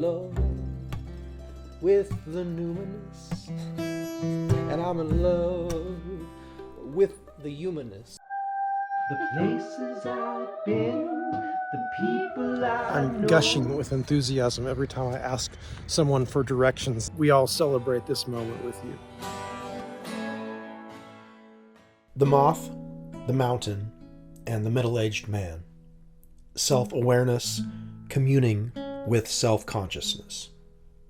love with the numinous, and I'm in love with the humanist. The places I've been, the people I'm gushing with enthusiasm every time I ask someone for directions. We all celebrate this moment with you. The Moth, the Mountain, and the Middle-Aged Man. Self-awareness, communing with self-consciousness.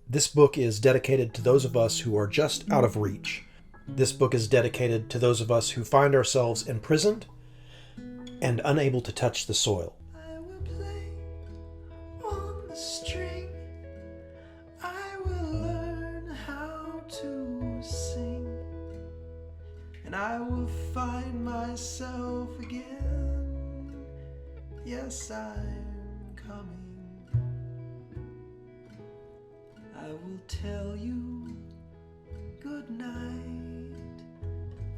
This book is dedicated to those of us who are just out of reach. This book is dedicated to those of us who find ourselves imprisoned and unable to touch the soil. I will play on the string. I will learn how to sing. And I will find myself again. Yes, I'm coming. I will tell you good night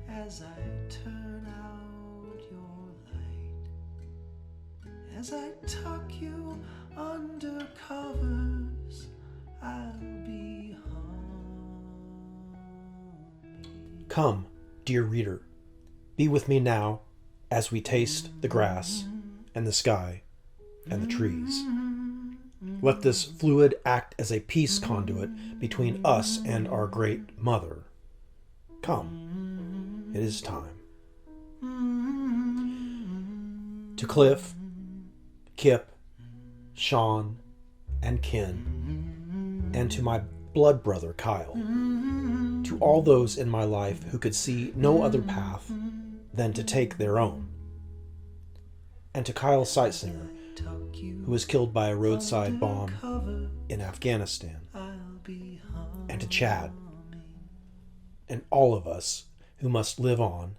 as I turn out your light. As I tuck you under covers, I'll be home. Come, dear reader, be with me now as we taste the grass and the sky and the trees. Let this fluid act as a peace conduit between us and our great mother. Come, it is time. To Cliff, Kip, Sean, and Ken, and to my blood brother Kyle, to all those in my life who could see no other path than to take their own, and to Kyle Sightsinger, who was killed by a roadside bomb in Afghanistan, and to Chad, and all of us who must live on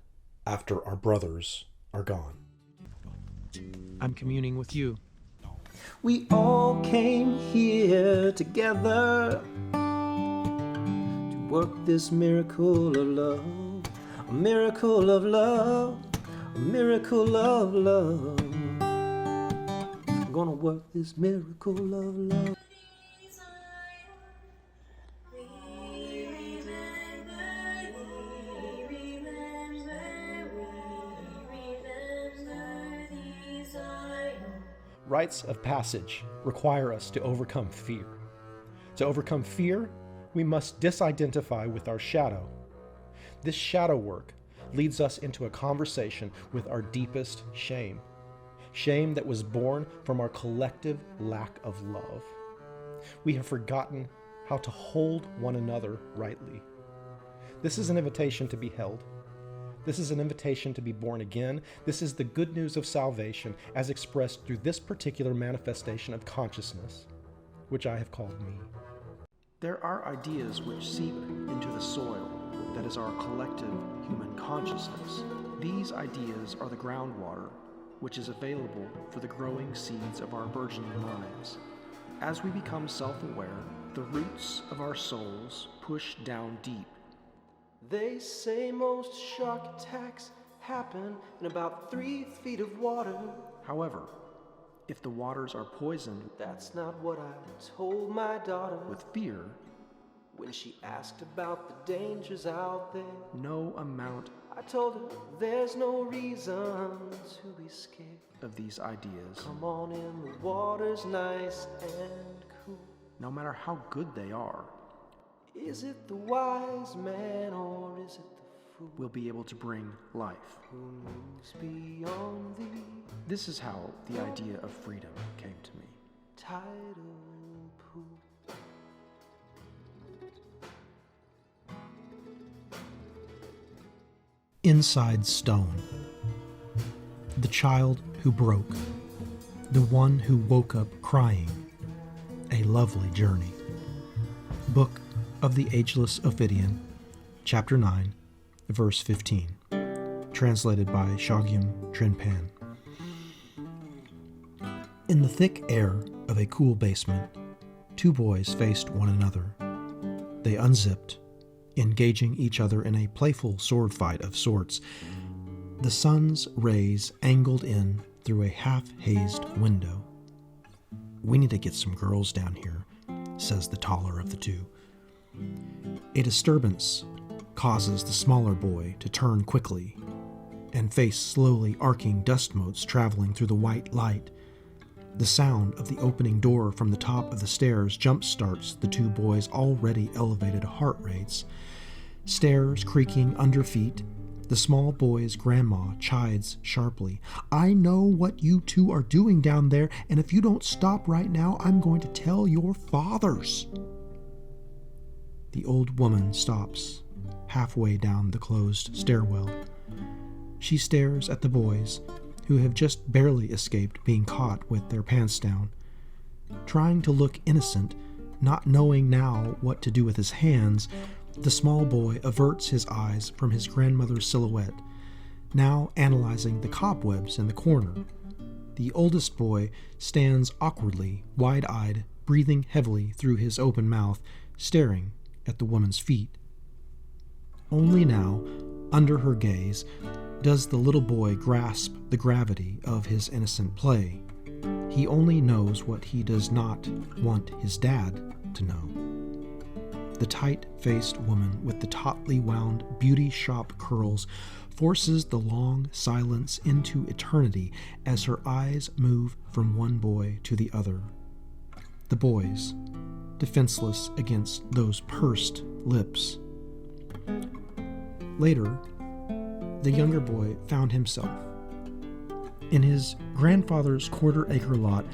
after our brothers are gone. I'm communing with you. We all came here together to work this miracle of love, a miracle of love, a miracle of love. I'm gonna work this miracle of love. Rites of passage require us to overcome fear. To overcome fear, we must disidentify with our shadow. This shadow work leads us into a conversation with our deepest shame. Shame that was born from our collective lack of love. We have forgotten how to hold one another rightly. This is an invitation to be held. This is an invitation to be born again. This is the good news of salvation as expressed through this particular manifestation of consciousness, which I have called me. There are ideas which seep into the soil that is our collective human consciousness. These ideas are the groundwater, which is available for the growing seeds of our burgeoning minds. As we become self-aware, the roots of our souls push down deep. They say most shark attacks happen in about 3 feet of water. However, if the waters are poisoned, That's not what I told my daughter with fear, when she asked about the dangers out there. no amount I told her there's no reason to be scared. of these ideas, Come on in, the water's nice and cool. no matter how good they are, Is it the wise man or is it the fool will be able to bring life. who moves beyond the This is how the idea of freedom came to me. tidal pool? Inside Stone. The child who broke. The one who woke up crying. A lovely journey. Book of the Ageless Ophidian, Chapter 9, verse 15. Translated by Shogyam Trinpan. In the thick air of a cool basement, 2 boys faced one another. They unzipped, engaging each other in a playful sword fight of sorts. The sun's rays angled in through a half-hazed window. "We need to get some girls down here," says the taller of the two. A disturbance causes the smaller boy to turn quickly and face slowly arcing dust motes traveling through the white light. The sound of the opening door from the top of the stairs jump-starts the two boys' already elevated heart rates. Stairs creaking under feet, the small boy's grandma chides sharply. "I know what you two are doing down there, and if you don't stop right now, I'm going to tell your fathers." The old woman stops, halfway down the closed stairwell. She stares at the boys, who have just barely escaped being caught with their pants down. Trying to look innocent, not knowing now what to do with his hands, the small boy averts his eyes from his grandmother's silhouette, now analyzing the cobwebs in the corner. The oldest boy stands awkwardly, wide-eyed, breathing heavily through his open mouth, staring at the woman's feet. Only now, under her gaze, does the little boy grasp the gravity of his innocent play. He only knows what he does not want his dad to know. The tight-faced woman with the tautly wound beauty shop curls forces the long silence into eternity as her eyes move from one boy to the other. The boys, defenseless against those pursed lips. Later, the younger boy found himself. In his grandfather's quarter-acre lot,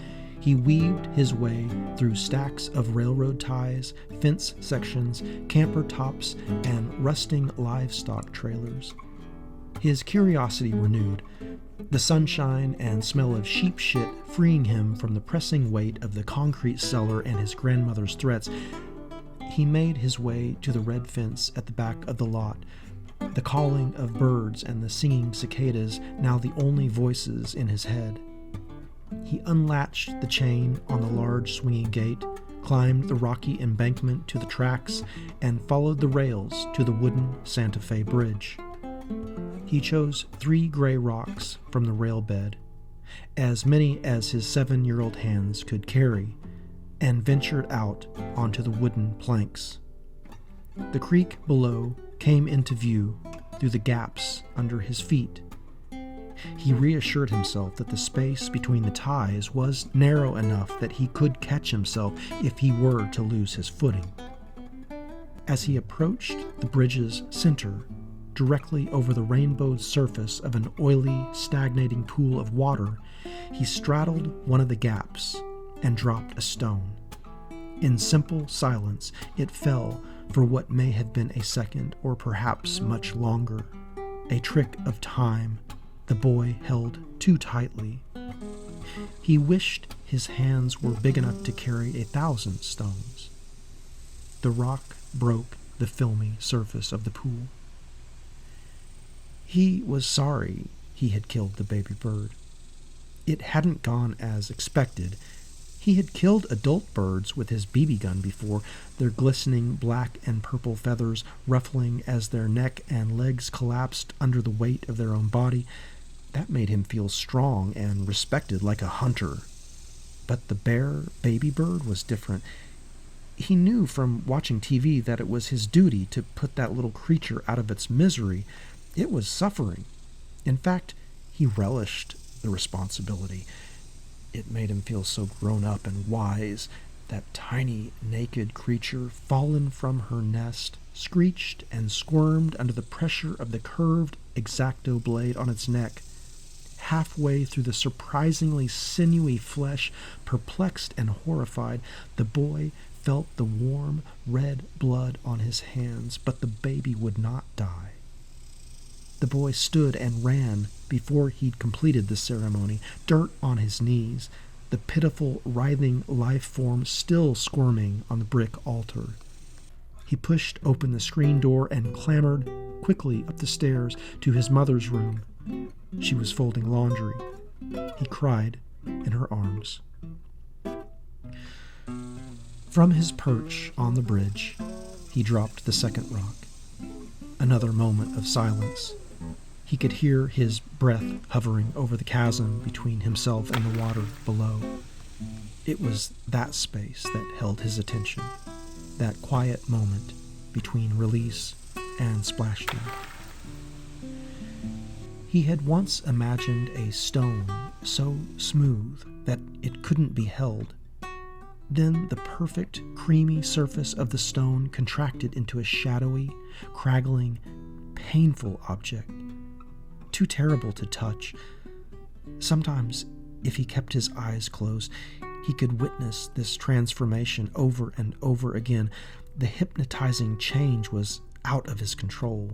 he weaved his way through stacks of railroad ties, fence sections, camper tops, and rusting livestock trailers. His curiosity renewed, the sunshine and smell of sheep shit freeing him from the pressing weight of the concrete cellar and his grandmother's threats. He made his way to the red fence at the back of the lot, the calling of birds and the singing cicadas now the only voices in his head. He unlatched the chain on the large swinging gate, climbed the rocky embankment to the tracks, and followed the rails to the wooden Santa Fe Bridge. He chose 3 gray rocks from the rail bed, as many as his 7-year-old hands could carry, and ventured out onto the wooden planks. The creek below came into view through the gaps under his feet. He reassured himself that the space between the ties was narrow enough that he could catch himself if he were to lose his footing. As he approached the bridge's center, directly over the rainbowed surface of an oily, stagnating pool of water, he straddled one of the gaps and dropped a stone. In simple silence, it fell for what may have been a second or perhaps much longer, a trick of time the boy held too tightly. He wished his hands were big enough to carry 1,000 stones. The rock broke the filmy surface of the pool. He was sorry he had killed the baby bird. It hadn't gone as expected. He had killed adult birds with his BB gun before, their glistening black and purple feathers ruffling as their neck and legs collapsed under the weight of their own body. That made him feel strong and respected like a hunter. But the bare baby bird was different. He knew from watching TV that it was his duty to put that little creature out of its misery. It was suffering. In fact, he relished the responsibility. It made him feel so grown up and wise. That tiny, naked creature, fallen from her nest, screeched and squirmed under the pressure of the curved X-Acto blade on its neck. Halfway through the surprisingly sinewy flesh, perplexed and horrified, the boy felt the warm, red blood on his hands, but the baby would not die. The boy stood and ran before he'd completed the ceremony, dirt on his knees, the pitiful, writhing life form still squirming on the brick altar. He pushed open the screen door and clambered quickly up the stairs to his mother's room. She was folding laundry. He cried in her arms. From his perch on the bridge, he dropped the second rock. Another moment of silence. He could hear his breath hovering over the chasm between himself and the water below. It was that space that held his attention, that quiet moment between release and splashdown. He had once imagined a stone so smooth that it couldn't be held. Then the perfect, creamy surface of the stone contracted into a shadowy, craggling, painful object, too terrible to touch. Sometimes, if he kept his eyes closed, he could witness this transformation over and over again. The hypnotizing change was out of his control.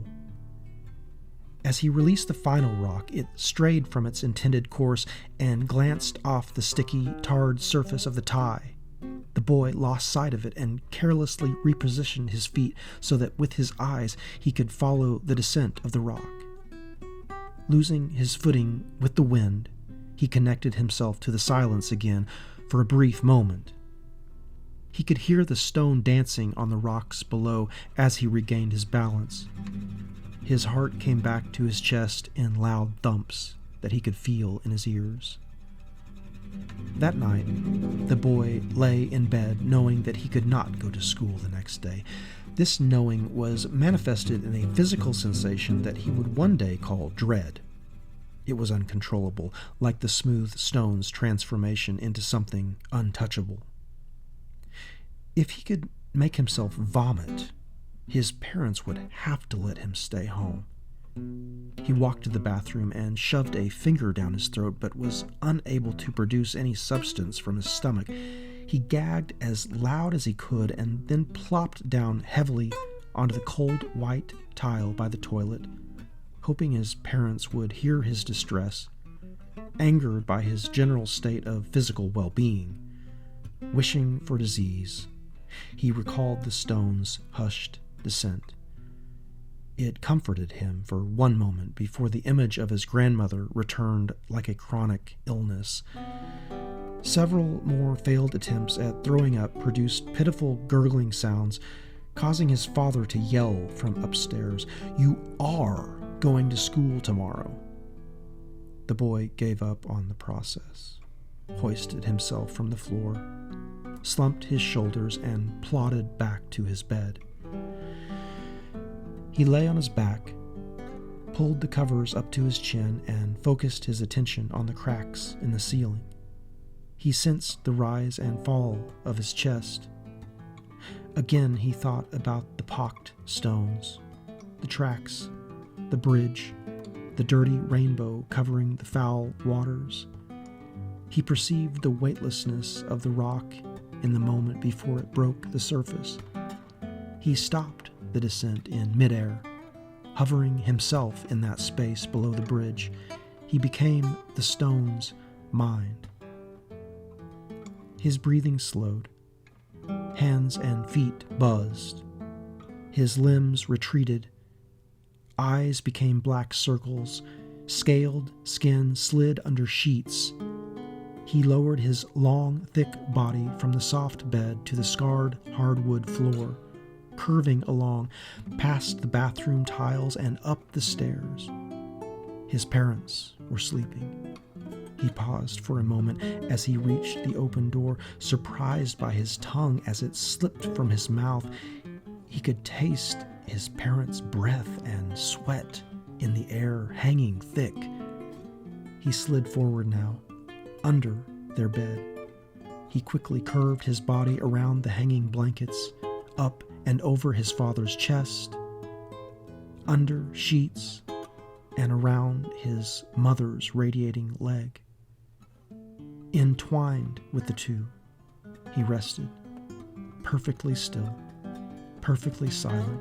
As he released the final rock, it strayed from its intended course and glanced off the sticky, tarred surface of the tie. The boy lost sight of it and carelessly repositioned his feet so that with his eyes he could follow the descent of the rock. Losing his footing with the wind, he connected himself to the silence again for a brief moment. He could hear the stone dancing on the rocks below as he regained his balance. His heart came back to his chest in loud thumps that he could feel in his ears. That night, the boy lay in bed knowing that he could not go to school the next day. This knowing was manifested in a physical sensation that he would one day call dread. It was uncontrollable, like the smooth stone's transformation into something untouchable. If he could make himself vomit, his parents would have to let him stay home. He walked to the bathroom and shoved a finger down his throat, but was unable to produce any substance from his stomach. He gagged as loud as he could and then plopped down heavily onto the cold white tile by the toilet, hoping his parents would hear his distress, angered by his general state of physical well-being. Wishing for disease, he recalled the stone's hushed descent. It comforted him for one moment before the image of his grandmother returned like a chronic illness. Several more failed attempts at throwing up produced pitiful gurgling sounds, causing his father to yell from upstairs, "You are going to school tomorrow." The boy gave up on the process, hoisted himself from the floor, slumped his shoulders, and plodded back to his bed. He lay on his back, pulled the covers up to his chin, and focused his attention on the cracks in the ceiling. He sensed the rise and fall of his chest. Again he thought about the pocked stones, the tracks, the bridge, the dirty rainbow covering the foul waters. He perceived the weightlessness of the rock in the moment before it broke the surface. He stopped the descent in midair, hovering himself in that space below the bridge. He became the stone's mind. His breathing slowed. Hands and feet buzzed. His limbs retreated. Eyes became black circles. Scaled skin slid under sheets. He lowered his long, thick body from the soft bed to the scarred hardwood floor, curving along past the bathroom tiles and up the stairs. His parents were sleeping. He paused for a moment as he reached the open door, surprised by his tongue as it slipped from his mouth. He could taste his parents' breath and sweat in the air, hanging thick. He slid forward now, under their bed. He quickly curved his body around the hanging blankets, up and over his father's chest, under sheets, and around his mother's radiating leg. Entwined with the two, he rested, perfectly still, perfectly silent,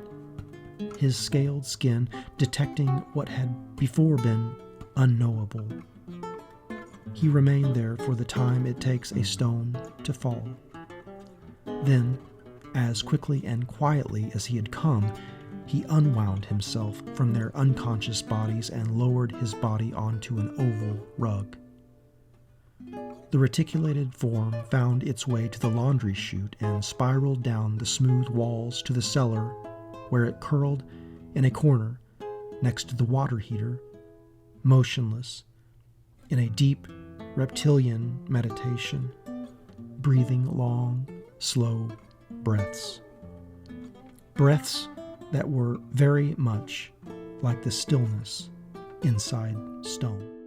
his scaled skin detecting what had before been unknowable. He remained there for the time it takes a stone to fall. Then, as quickly and quietly as he had come, he unwound himself from their unconscious bodies and lowered his body onto an oval rug. The reticulated form found its way to the laundry chute and spiraled down the smooth walls to the cellar, where it curled in a corner next to the water heater, motionless, in a deep reptilian meditation, breathing long, slow breaths. Breaths that were very much like the stillness inside stone.